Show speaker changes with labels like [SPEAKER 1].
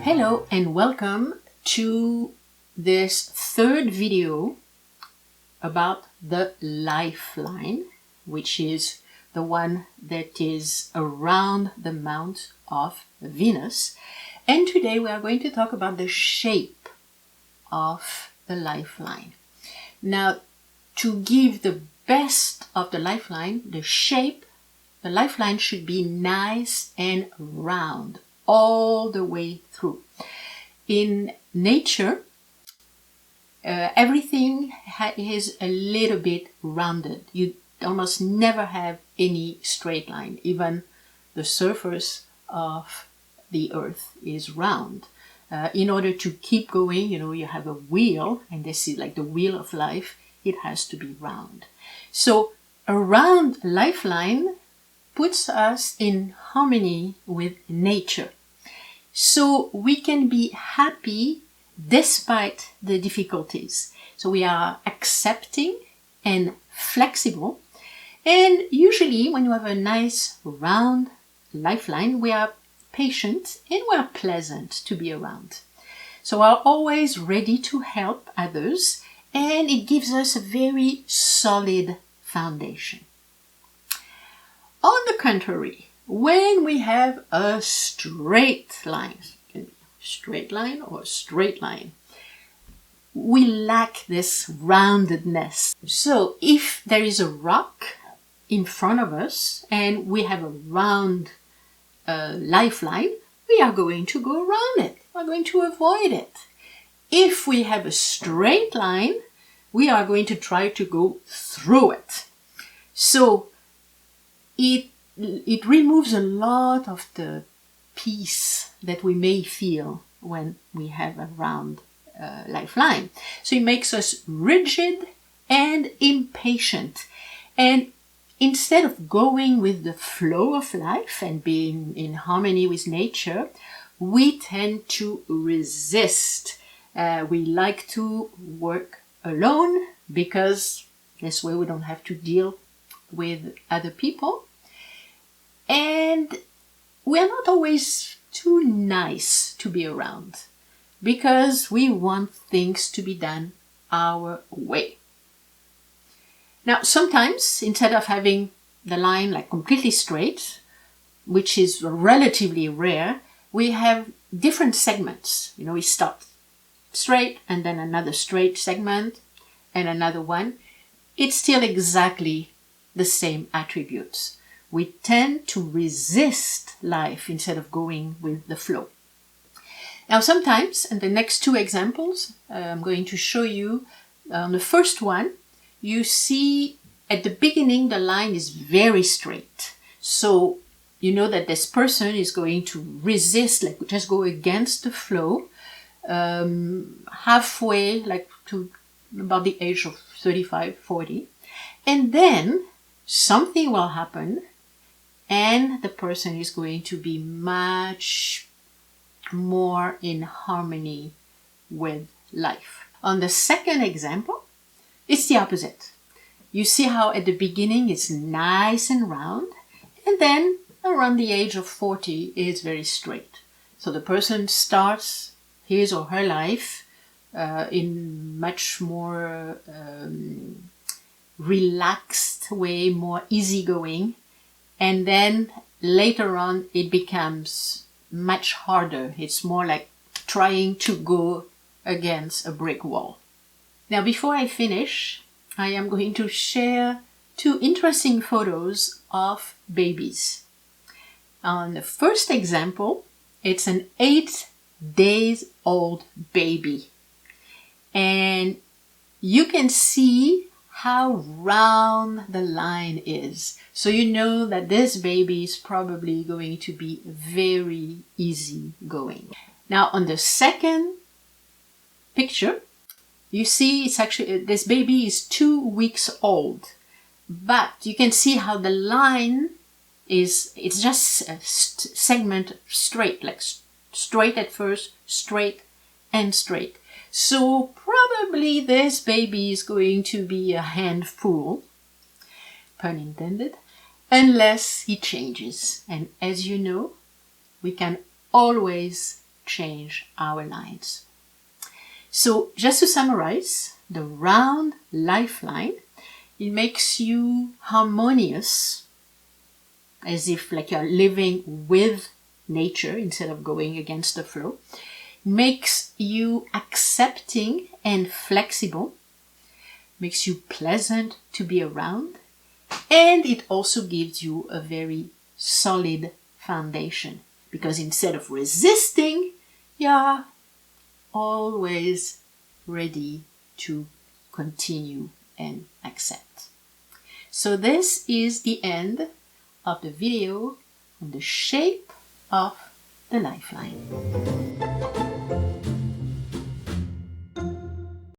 [SPEAKER 1] Hello and welcome to this third video about the lifeline, which is the one that is around the Mount of Venus. And today we are going to talk about the shape of the lifeline. Now, to give the best of the lifeline, the lifeline should be nice and round all the way through. In nature, everything is a little bit rounded. You almost never have any straight line. Even the surface of the earth is round. In order to keep going, you have a wheel, and this is like the wheel of life. It has to be round. So a round lifeline puts us in harmony with nature. So we can be happy despite the difficulties. So we are accepting and flexible. And usually when you have a nice round lifeline, we are patient and we are pleasant to be around. So we are always ready to help others, and it gives us a very solid foundation. On the contrary, when we have a straight line, it can be a straight line or a straight line, we lack this roundedness. So if there is a rock in front of us and we have a round lifeline, we are going to go around it. We're going to avoid it. If we have a straight line, we are going to try to go through it. So it removes a lot of the peace that we may feel when we have a round lifeline. So it makes us rigid and impatient. And instead of going with the flow of life and being in harmony with nature, we tend to resist. We like to work alone because this way we don't have to deal with other people. And we are not always too nice to be around because we want things to be done our way. Now, sometimes instead of having the line like completely straight, which is relatively rare, we have different segments. We start straight and then another straight segment and another one. It's still exactly the same attributes. We tend to resist life instead of going with the flow. Now sometimes, in the next two examples, I'm going to show you on the first one, you see at the beginning the line is very straight. So you know that this person is going to resist, like just go against the flow, halfway, like to about the age of 35, 40. And then something will happen and the person is going to be much more in harmony with life. On the second example, it's the opposite. You see how at the beginning it's nice and round, and then around the age of 40 it's very straight. So the person starts his or her life in much more relaxed way, more easygoing. And then later on, it becomes much harder. It's more like trying to go against a brick wall. Now, before I finish, I am going to share two interesting photos of babies. On the first example, it's an 8-day-old baby. And you can see how round the line is. So you know that this baby is probably going to be very easy going. Now on the second picture, you see it's actually, this baby is 2 weeks old. But you can see how the line is, it's just a segment straight, like straight at first, straight and straight. So probably this baby is going to be a handful, pun intended, unless he changes. And as you know, we can always change our lives. So just to summarize, the round lifeline, it makes you harmonious, as if like you're living with nature instead of going against the flow. Makes you accepting and flexible, makes you pleasant to be around, and it also gives you a very solid foundation, because instead of resisting, you're always ready to continue and accept. So this is the end of the video on the shape of the lifeline.